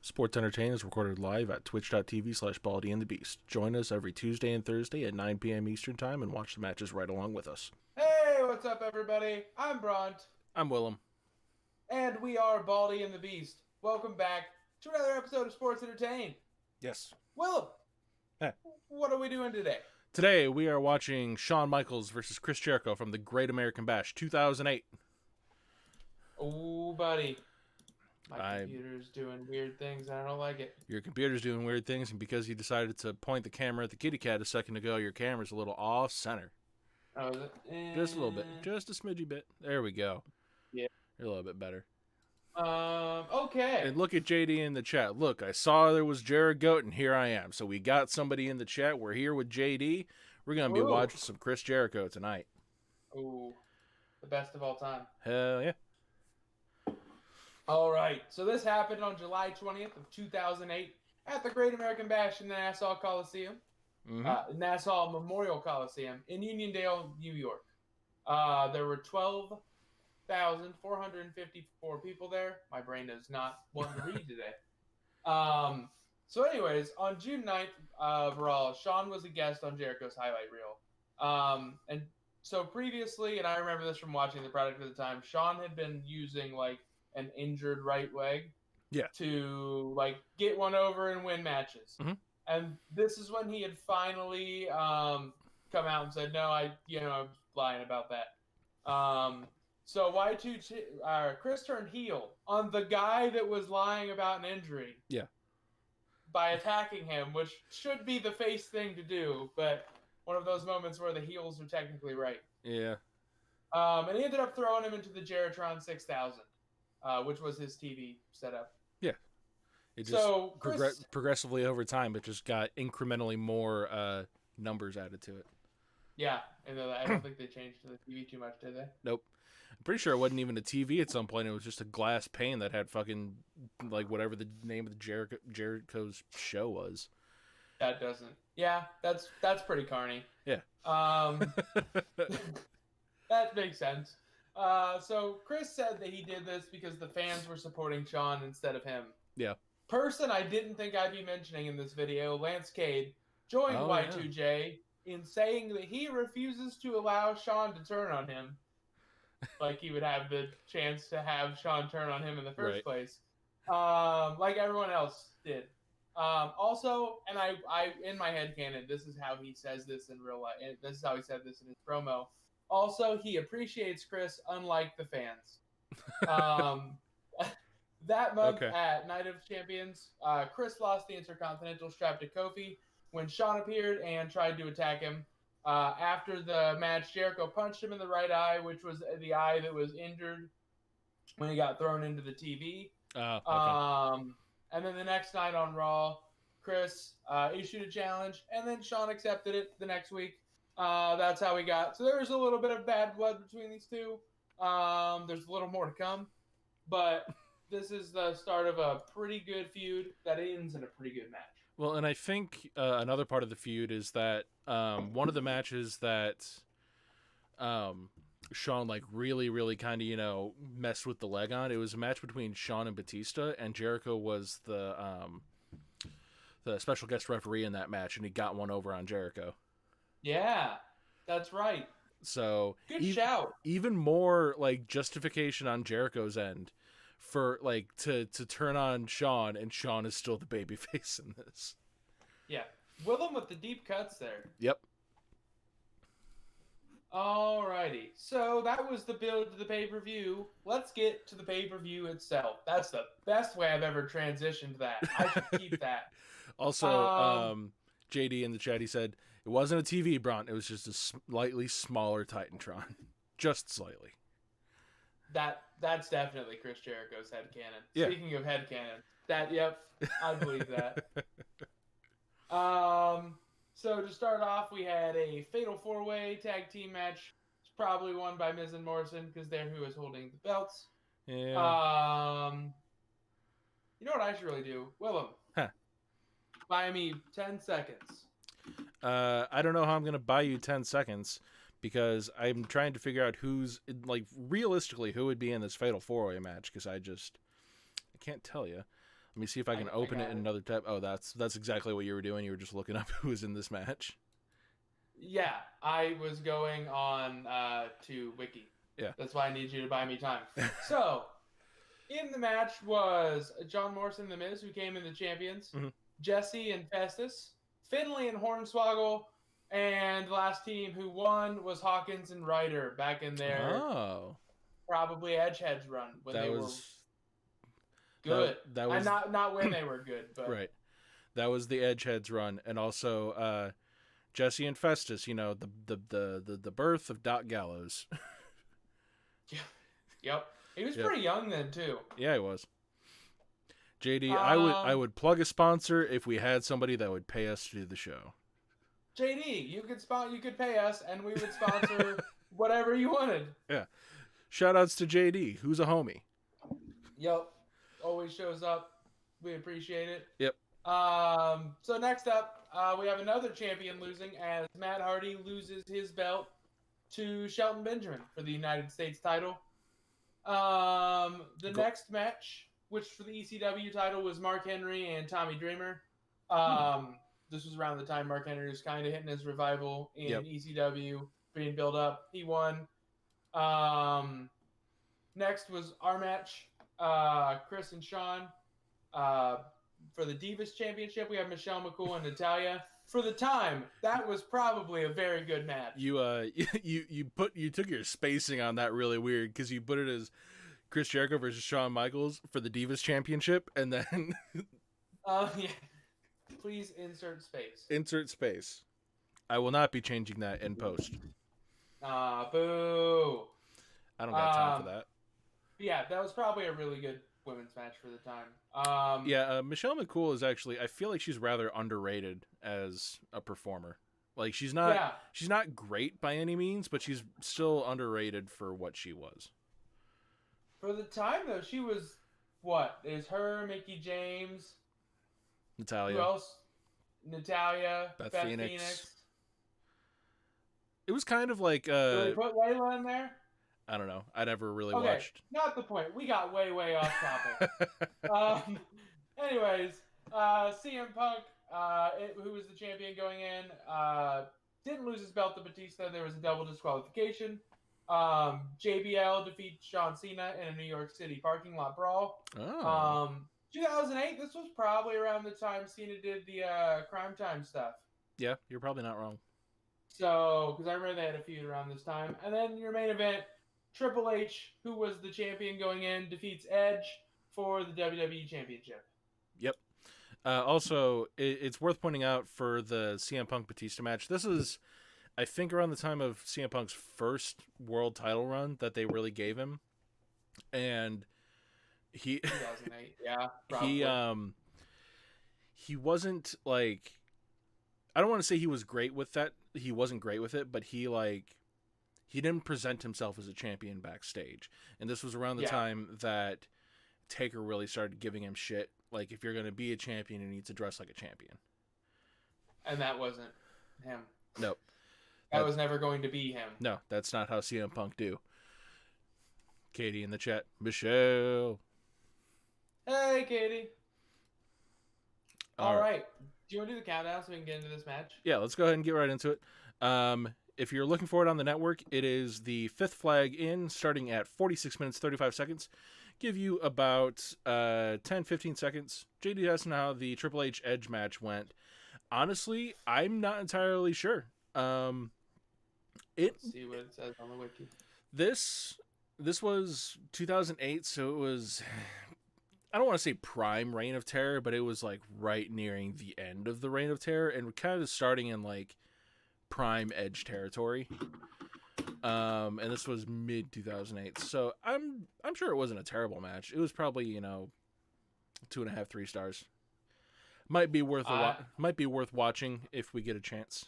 Sports Entertainment is recorded live at twitch.tv/baldyandthebeast. Join us every Tuesday and Thursday at 9 p.m. Eastern Time and watch the matches right along with us. Hey, what's up, everybody? I'm Bront. I'm Willem. And we are Baldy and the Beast. Welcome back to another episode of Sports Entertainment. Yes. Willem, what are we doing today? Today we are watching Shawn Michaels versus Chris Jericho from the Great American Bash 2008. Oh, buddy. My computer's doing weird things and I don't like it. Your computer's doing weird things, and because you decided to point the camera at the kitty cat a second ago, your camera's a little off-center. Oh, is it? Just a little bit. Just a smidgy bit. There we go. Yeah. You're a little bit better. Okay. And look at JD in the chat. Look, I saw there was Jericho, and here I am. So we got somebody in the chat. We're here with JD. We're going to be watching some Chris Jericho tonight. Ooh. The best of all time. Hell yeah. All right. So this happened on July 20th of 2008 at the Great American Bash in the Nassau Coliseum. Nassau Memorial Coliseum in Uniondale, New York. There were 12,454 people there. My brain does not want to read today. So anyways, on June 9th of Raw, Shawn was a guest on Jericho's highlight reel. And so previously, and I remember this from watching the product at the time, Shawn had been using like an injured right leg to like get one over and win matches. And this is when he had finally come out and said, no, I'm lying about that. So Chris turned heel on the guy that was lying about an injury. Yeah. By attacking him, which should be the face thing to do, but one of those moments where the heels are technically right. Yeah. And he ended up throwing him into the Jeritron 6000, which was his TV setup. Yeah. It just progressively over time, it just got incrementally more numbers added to it. Yeah, and I don't think they changed the TV too much, did they? Nope. I'm pretty sure it wasn't even a TV at some point. It was just a glass pane that had fucking, like, whatever the name of the Jericho's show was. That doesn't. Yeah, that's pretty carny. Yeah. That makes sense. So Chris said that he did this because the fans were supporting Shawn instead of him. Yeah. Person I didn't think I'd be mentioning in this video, Lance Cade, joined Y2J in saying that he refuses to allow Shawn to turn on him. Like he would have the chance to have Shawn turn on him in the first place. Like everyone else did. Also, and I in my head canon, this is how he says this in real life. This is how he said this in his promo. Also, he appreciates Chris, unlike the fans. That month at Night of Champions, Chris lost the Intercontinental strap to Kofi when Shawn appeared and tried to attack him. After the match, Jericho punched him in the right eye, which was the eye that was injured when he got thrown into the TV. And then the next night on Raw, Chris issued a challenge, and then Shawn accepted it the next week. That's how we got. So there was a little bit of bad blood between these two. There's a little more to come, but this is the start of a pretty good feud that ends in a pretty good match. Well, and I think another part of the feud is that one of the matches that Shawn like really kind of messed with the leg on. It was a match between Shawn and Batista, and Jericho was the special guest referee in that match, and he got one over on Jericho. Yeah, that's right. So good shout. Even more like justification on Jericho's end for like to turn on Shawn, and Shawn is still the babyface in this. Yeah, Willem with the deep cuts there. Yep. Alrighty, so that was the build to the pay-per-view. Let's get to the pay-per-view itself. That's the best way I've ever transitioned that. I should keep that. Also, JD in the chat, he said, it wasn't a TV, Bront. It was just a slightly smaller Titantron. Just slightly. That's definitely Chris Jericho's headcanon. Yeah. Speaking of headcanon, I believe that. So to start off, we had a Fatal 4-Way tag team match. It's probably won by Miz and Morrison because they're who is holding the belts. Yeah. You know what I should really do? Willem. Buy me 10 seconds. I don't know how I'm going to buy you 10 seconds because I'm trying to figure out who's, like, realistically, who would be in this Fatal 4-Way match because I can't tell you. Let me see if I can open it in another tab. Oh, that's exactly what you were doing. You were just looking up who was in this match. Yeah, I was going on to Wiki. Yeah. That's why I need you to buy me time. So, in the match was John Morrison and The Miz, who came in the champions, Jesse and Festus, Finlay and Hornswoggle, and the last team who won was Hawkins and Ryder back in their probably Edgeheads run when they were good. That was not when they were good, but right. That was the Edgeheads run, and also Jesse and Festus. You know, the birth of Doc Gallows. Yep. He was pretty young then too. Yeah, he was. JD, I would plug a sponsor if we had somebody that would pay us to do the show. JD, you could pay us and we would sponsor whatever you wanted. Yeah. Shout outs to JD, who's a homie. Yep. Always shows up. We appreciate it. Yep. So next up, we have another champion losing as Matt Hardy loses his belt to Shelton Benjamin for the United States title. The next match, which for the ECW title was Mark Henry and Tommy Dreamer. This was around the time Mark Henry was kind of hitting his revival in ECW, being built up. He won. Next was our match, Chris and Shawn. For the Divas Championship, we have Michelle McCool and Natalya. For the time, that was probably a very good match. You took your spacing on that really weird because you put it as Chris Jericho versus Shawn Michaels for the Divas Championship, and then yeah. Please insert space. Insert space. I will not be changing that in post. Boo. I don't got time for that. Yeah, that was probably a really good women's match for the time. Michelle McCool is actually, I feel like she's rather underrated as a performer. Like she's not great by any means, but she's still underrated for what she was. For the time though, she was what? Is her, Mickie James, Natalya. Who else? Natalya, Beth Phoenix. It was kind of like Did we put Layla in there? I don't know. I never really watched. Not the point. We got way off topic. Anyways, CM Punk, who was the champion going in, didn't lose his belt to Batista. There was a double disqualification. JBL defeats John Cena in a New York City parking lot brawl. 2008, this was probably around the time Cena did the Crime Time stuff. Yeah, you're probably not wrong. So, because I remember they had a feud around this time. And then your main event, Triple H, who was the champion going in, defeats Edge for the WWE Championship. Yep. Also, it's worth pointing out for the CM Punk Batista match, this is, I think, around the time of CM Punk's first world title run that they really gave him. And 2008, yeah, probably. He wasn't like, I don't want to say he was great with that. He wasn't great with it, but he didn't present himself as a champion backstage. And this was around the time that Taker really started giving him shit. Like, if you're going to be a champion, you need to dress like a champion. And that wasn't him. Nope. That was never going to be him. No, that's not how CM Punk do. Katie in the chat. Michelle. Hey, Katie. All right. Do you want to do the countdown so we can get into this match? Yeah, let's go ahead and get right into it. If you're looking for it on the network, it is the fifth flag in, starting at 46 minutes, 35 seconds. Give you about 10-15 seconds. JD has to know how the Triple H Edge match went. Honestly, I'm not entirely sure. Let's see what it says on the wiki. This was 2008, so it was, I don't want to say prime Reign of Terror, but it was like right nearing the end of the Reign of Terror and kind of starting in like prime Edge territory. And this was mid 2008, so I'm sure it wasn't a terrible match. It was probably 2.5, 3 stars. Might be worth watching if we get a chance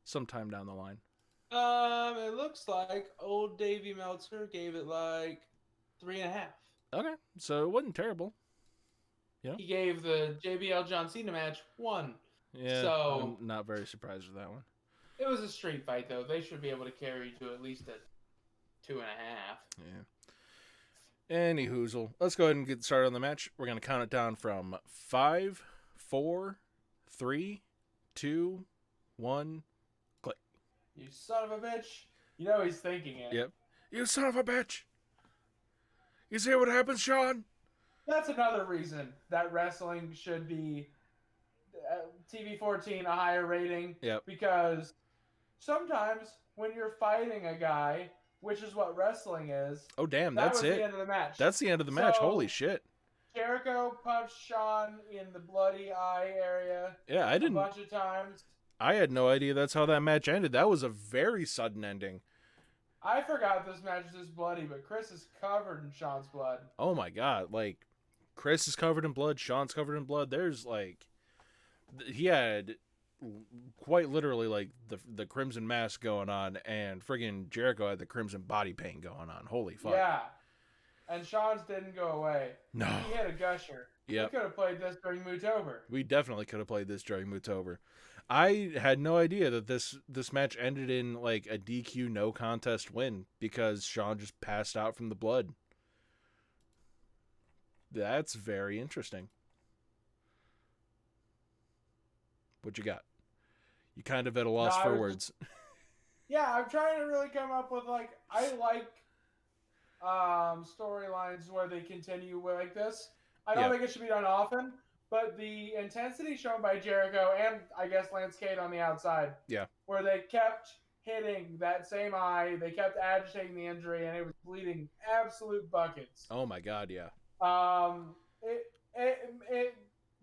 sometime down the line. It looks like old Davey Meltzer gave it like 3.5. Okay, so it wasn't terrible. He gave the JBL John Cena match 1. Yeah, so I'm not very surprised with that one. It was a street fight, though. They should be able to carry to at least a 2.5. Yeah. Any hoozle. Let's go ahead and get started on the match. We're going to count it down from 5, 4, 3, 2, 1, click. You son of a bitch. You know he's thinking it. Yep. You son of a bitch. You see what happens, Shawn? That's another reason that wrestling should be TV 14 a higher rating. Yep. Because sometimes when you're fighting a guy, which is what wrestling is, Oh, damn, that that's was it. the end of the match. That's the end of the match. Holy shit. Jericho punched Shawn in the bloody eye area. Yeah, I didn't. A bunch of times. I had no idea that's how that match ended. That was a very sudden ending. I forgot this match was this bloody, but Chris is covered in Shawn's blood. Oh my god, like Chris is covered in blood, Shawn's covered in blood. There's like he had quite literally like the crimson mask going on, and friggin' Jericho had the crimson body paint going on. Holy fuck. Yeah. And Shawn's didn't go away. No. He hit a gusher. Yep. We could have played this during Mootober. We definitely could have played this during Mootober. I had no idea that this match ended in like a DQ no contest win because Shawn just passed out from the blood. That's very interesting. What you got? You kind of at a loss for words. Yeah, I'm trying to really come up with like I like storylines where they continue like this. I don't think it should be done often, but the intensity shown by Jericho and I guess Lance Cade on the outside, where they kept hitting that same eye, they kept agitating the injury, and it was bleeding absolute buckets. Oh my god, yeah. It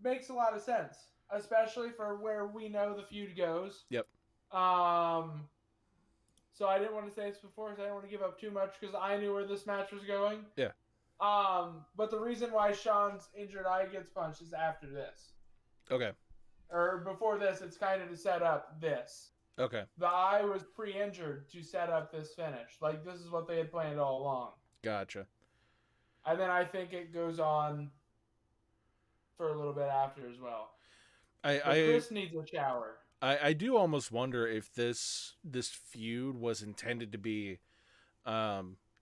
makes a lot of sense, especially for where we know the feud goes. Yep. So I didn't want to say this before because I didn't want to give up too much because I knew where this match was going. Yeah. But the reason why Shawn's injured eye gets punched is after this. Okay. Or before this, it's kind of to set up this. Okay. The eye was pre-injured to set up this finish. Like, this is what they had planned all along. Gotcha. And then I think it goes on for a little bit after as well. Chris needs a shower. I do almost wonder if this feud was intended to be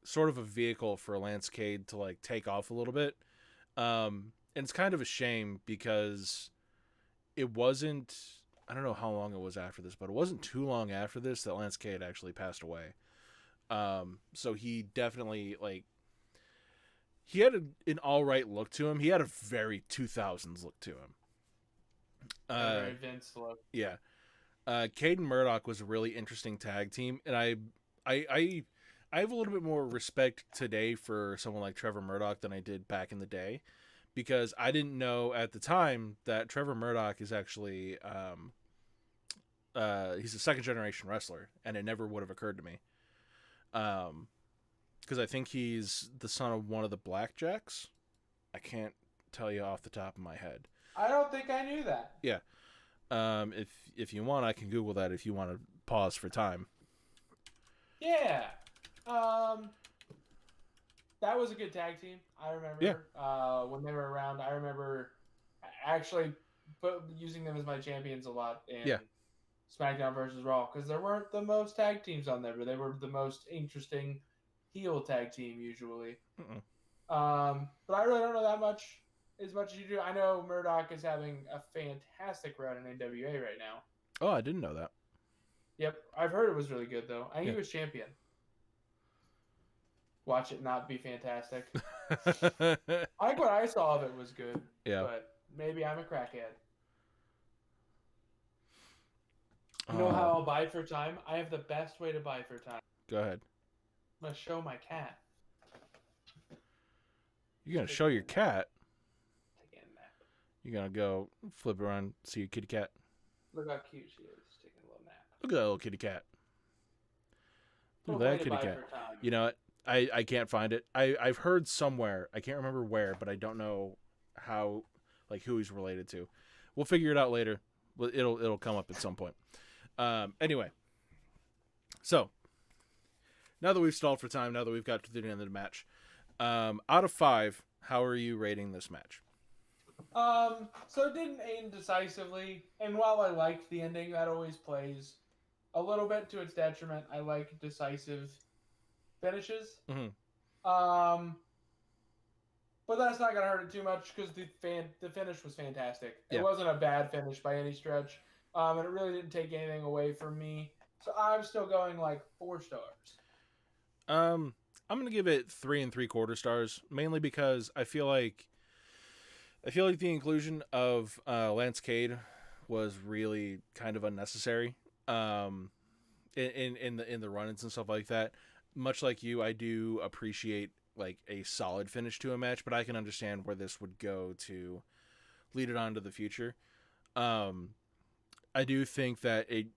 sort of a vehicle for Lance Cade to like take off a little bit. And it's kind of a shame because it wasn't, I don't know how long it was after this, but it wasn't too long after this that Lance Cade actually passed away. So he definitely like, he had an all right look to him. He had a very 2000s look to him. Very Vince look. Yeah. Cade and Murdoch was a really interesting tag team, and I have a little bit more respect today for someone like Trevor Murdoch than I did back in the day, because I didn't know at the time that Trevor Murdoch is actually he's a second generation wrestler, and it never would have occurred to me. Because I think he's the son of one of the Blackjacks. I can't tell you off the top of my head. I don't think I knew that. Yeah. If you want, I can Google that if you want to pause for time. Yeah. That was a good tag team. I remember when they were around. I remember actually using them as my champions a lot in SmackDown versus Raw because there weren't the most tag teams on there, but they were the most interesting heel tag team usually. But I really don't know that much. As much as you do, I know Murdoch is having a fantastic run in NWA right now. Oh, I didn't know that. Yep, I've heard it was really good though. I think he was champion. Watch it not be fantastic. I think what I saw of it was good. Yeah, but maybe I'm a crackhead. You know how I'll buy for time? I have the best way to buy for time. Go ahead. I'm gonna show my cat. You're gonna show your cat? You're gonna go flip around, see your kitty cat. Look how cute she is, taking a little nap. Look at that little kitty cat. Look at that kitty cat. You know what? I can't find it. I've heard somewhere. I can't remember where, but I don't know how, like who he's related to. We'll figure it out later. It'll come up at some point. Anyway. So now that we've stalled for time, now that we've got to the end of the match, out of 5, how are you rating this match? So it didn't end decisively, and while I liked the ending, that always plays a little bit to its detriment. I like decisive finishes. Mm-hmm. but that's not gonna hurt it too much because the finish was fantastic. It Yeah. wasn't a bad finish by any stretch, and it really didn't take anything away from me. So I'm still going like 4 stars. I'm gonna give it 3 3/4 stars, mainly because I feel like the inclusion of Lance Cade was really kind of unnecessary. Um, in the run-ins and stuff like that. Much like you, I do appreciate like a solid finish to a match, but I can understand where this would go to lead it on to the future. Um, I do think that it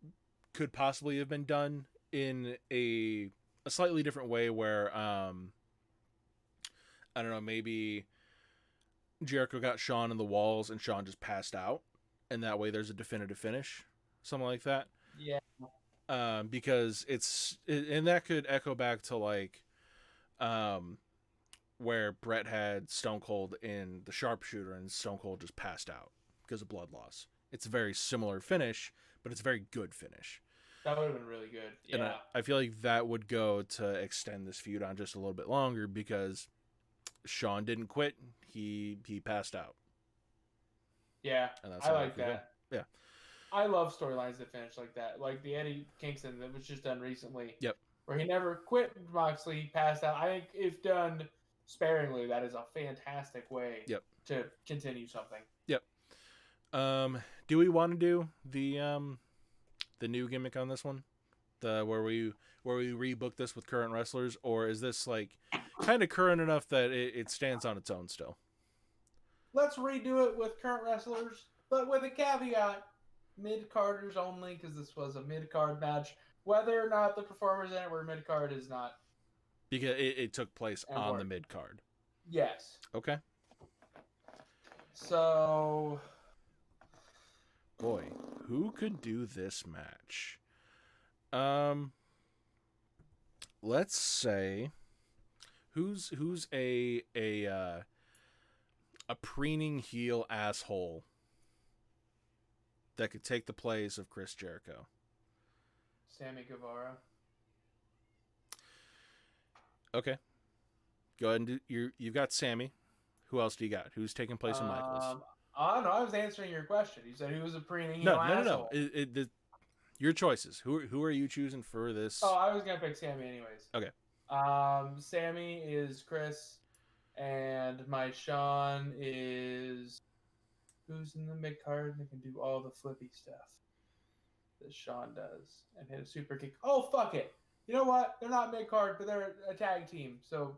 could possibly have been done in a slightly different way, where I don't know, maybe Jericho got Shawn in the walls and Shawn just passed out, and that way there's a definitive finish, something like that. Yeah, Because and that could echo back to like um, where Brett had Stone Cold in the sharpshooter and Stone Cold just passed out because of blood loss. It's a very similar finish, but it's a very good finish. that would have been really good. And Yeah, I feel like that would go to extend this feud on just a little bit longer because Shawn didn't quit. He passed out. yeah, And that's I how like it could go. that. Yeah. I love storylines that finish like that, like the Eddie Kingston that was just done recently, Yep. where he never quit Moxley, he passed out. I think if done sparingly, that is a fantastic way Yep. to continue something. Yep. Do we want to do the new gimmick on this one? The where we rebook this with current wrestlers, or is this like kind of current enough that it stands on its own still? Let's redo it with current wrestlers, but with a caveat: mid carders only, because this was a mid card match. Whether or not the performers in it were mid card is not Because it took place on the important. mid card. Yes. Okay. So Boy, who could do this match? Um, let's say who's a preening heel asshole that could take the place of Chris Jericho. Sammy Guevara. Okay, go ahead and you've got Sammy. Who else do you got? Who's taking place in Michaels? I don't know. I was answering your question. You said who was a preening heel No. asshole. Your choices. Who are you choosing for this? Oh, I was gonna pick Sammy anyways. Okay. Sammy is Chris, and my Shawn is who's in the mid card that can do all the flippy stuff that Shawn does and hit a super kick. Oh fuck it! You know what? They're not mid card, but they're a tag team. So,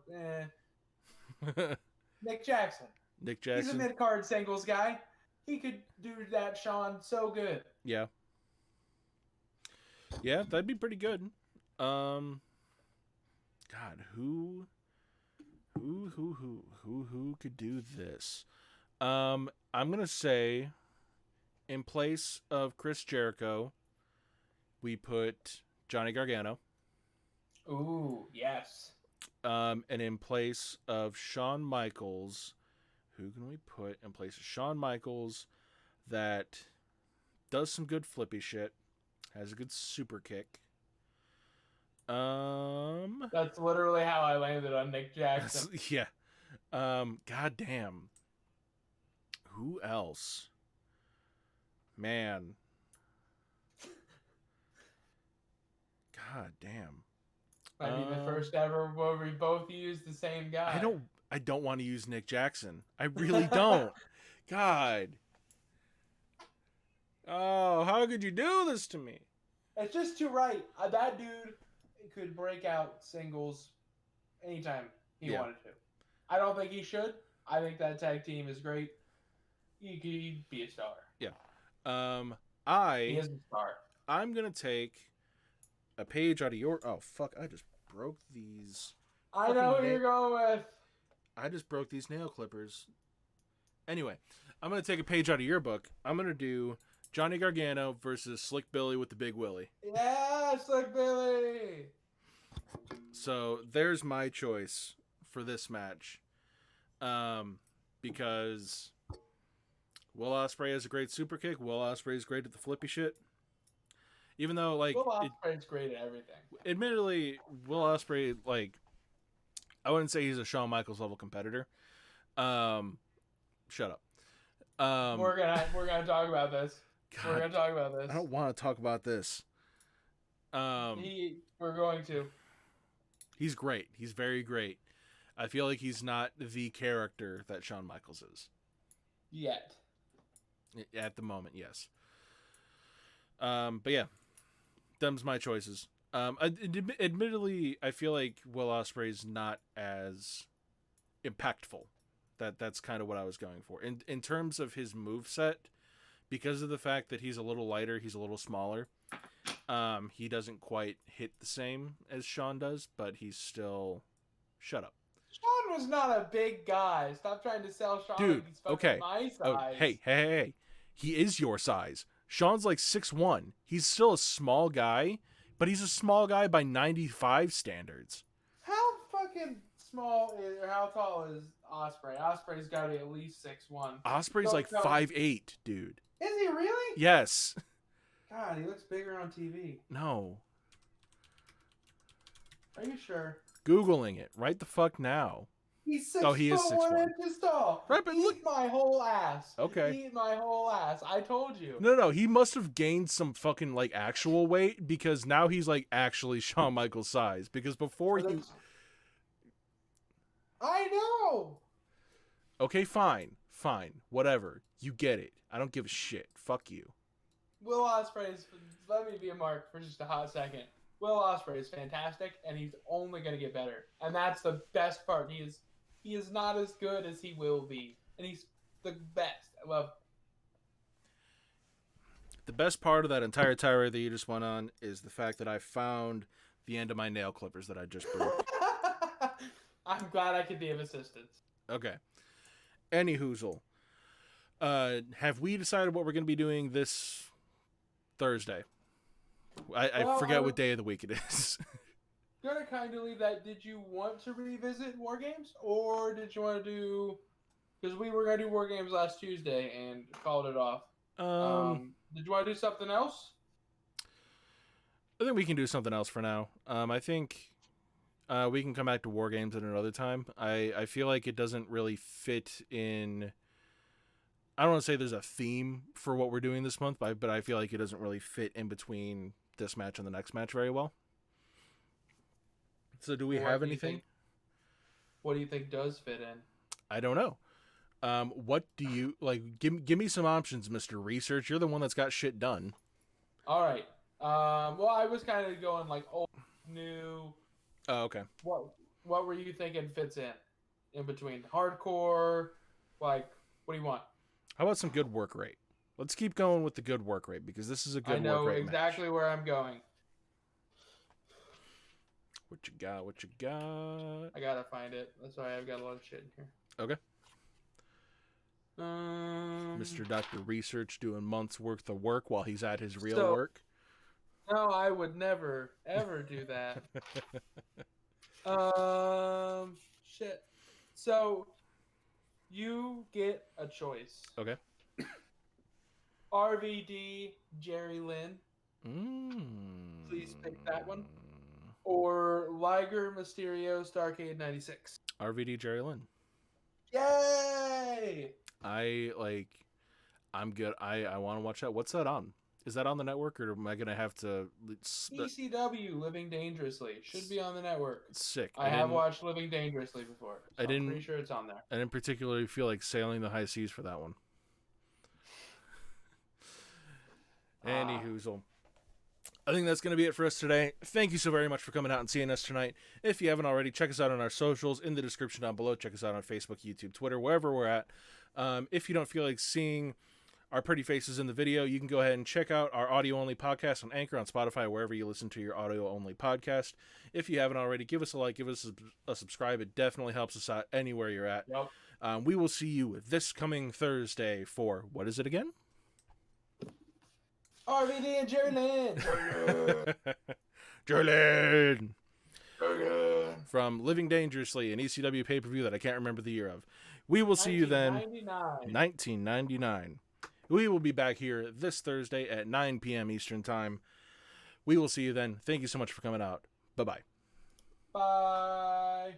Nick Jackson. Nick He's a Jackson. mid card singles guy. He could do that, Shawn, so good. Yeah. Yeah, that'd be pretty good. God, who could do this? I'm gonna say, in place of Chris Jericho, we put Johnny Gargano. Ooh, yes. And in place of Shawn Michaels, who can we put in place of Shawn Michaels that does some good flippy shit, has a good super kick? That's literally how I landed on Nick Jackson. Yeah. God damn. Who else? Man. God damn. Might be the first ever where we both used the same guy. I don't want to use Nick Jackson. I really don't. God. Oh, how could you do this to me? It's just too right. That dude could break out singles anytime he wanted to. I don't think he should. I think that tag team is great. He'd be a star. Yeah. He is a star. I'm gonna take a page out of your. Oh fuck! I just broke these. I know who you're going with. I just broke these nail clippers. Anyway, I'm gonna take a page out of your book. I'm gonna do Johnny Gargano versus Slick Billy with the Big Willie. Yeah, Slick Billy. So there's my choice for this match. Because Will Ospreay has a great super kick. Will Ospreay is great at the flippy shit. Even though, like, Will Ospreay's great at everything. Admittedly, Will Ospreay, like, I wouldn't say he's a Shawn Michaels level competitor. Shut up. We're gonna talk about this. God, We're gonna talk about this. I don't want to talk about this. We're going to. He's great. He's very great. I feel like he's not the character that Shawn Michaels is. Yet. At the moment, yes. But yeah, them's my choices. Admittedly, I feel like Will Ospreay's not as impactful. That's kind of what I was going for. In terms of his moveset, because of the fact that he's a little lighter, he's a little smaller. He doesn't quite hit the same as Shawn does, but he's still. Shut up. Shawn was not a big guy. Stop trying to sell Shawn Dude, like he's fucking okay. my size. Oh, hey. He is your size. Shawn's like 6'1". He's still a small guy, but he's a small guy by 95 standards. How fucking small is, or how tall is Ospreay? Ospreay's got to be at least 6'1". Ospreay's like 5'8", dude. Is he really? Yes. God, he looks bigger on TV. No. Are you sure? Googling it right the fuck now. He's 6 Oh, he is 6'1". inches tall. Right, but look, Eat my whole ass. Okay. Eat my whole ass. I told you. No, he must have gained some fucking like actual weight because now he's like actually Shawn Michaels size. Because before he. I know. Okay, fine, whatever. You get it. I don't give a shit. Fuck you. Will Ospreay is. Let me be a mark for just a hot second. Will Ospreay is fantastic, and he's only going to get better. And that's the best part. He is not as good as he will be, and he's the best. I love. The best part of that entire tirade that you just went on is the fact that I found the end of my nail clippers that I just broke. I'm glad I could be of assistance. Okay. Any hoozle. Have we decided what we're going to be doing this Thursday? I forget what day of the week it is. Gonna kind of leave that. Did you want to revisit War Games, or did you want to do? Because we were gonna do War Games last Tuesday and called it off. Did you want to do something else? I think we can do something else for now. I think we can come back to War Games at another time. I feel like it doesn't really fit in. I don't want to say there's a theme for what we're doing this month, but I feel like it doesn't really fit in between this match and the next match very well. So do we have anything? What do you think does fit in? I don't know. What do you like? Give me some options, Mr. Research. You're the one that's got shit done. All right. Well, I was kind of going like old, new. Oh, okay. What were you thinking fits in between hardcore? Like, what do you want? How about some good work rate? Let's keep going with the good work rate because this is a good work rate. I know exactly where I'm going. What you got? I gotta find it. That's why I've got a lot of shit in here. Okay. Mr. Dr. Research doing months worth of work while he's at his real work. No, I would never, ever do that. Shit. So, you get a choice. Okay. RVD, Jerry Lynn. Please pick that one. Or Liger, Mysterio, Starrcade 96. RVD, Jerry Lynn. Yay! I'm good. I want to watch that. What's that on? Is that on the network, or am I going to have to... ECW, Living Dangerously. Should be on the network. Sick. I have watched Living Dangerously before, so I'm pretty sure it's on there. I didn't particularly feel like sailing the high seas for that one. Any hoozle. I think that's going to be it for us today. Thank you so very much for coming out and seeing us tonight. If you haven't already, check us out on our socials in the description down below. Check us out on Facebook, YouTube, Twitter, wherever we're at. If you don't feel like seeing our pretty faces in the video, you can go ahead and check out our audio-only podcast on Anchor, on Spotify, wherever you listen to your audio-only podcast. If you haven't already, give us a like, give us a subscribe. It definitely helps us out anywhere you're at. Yep. We will see you this coming Thursday for, what is it again? RVD and Jerry Lynn. Jerry Lynn. From Living Dangerously, an ECW pay-per-view that I can't remember the year of. We will see you then. 1999. We will be back here this Thursday at 9 p.m. Eastern Time. We will see you then. Thank you so much for coming out. Bye-bye. Bye.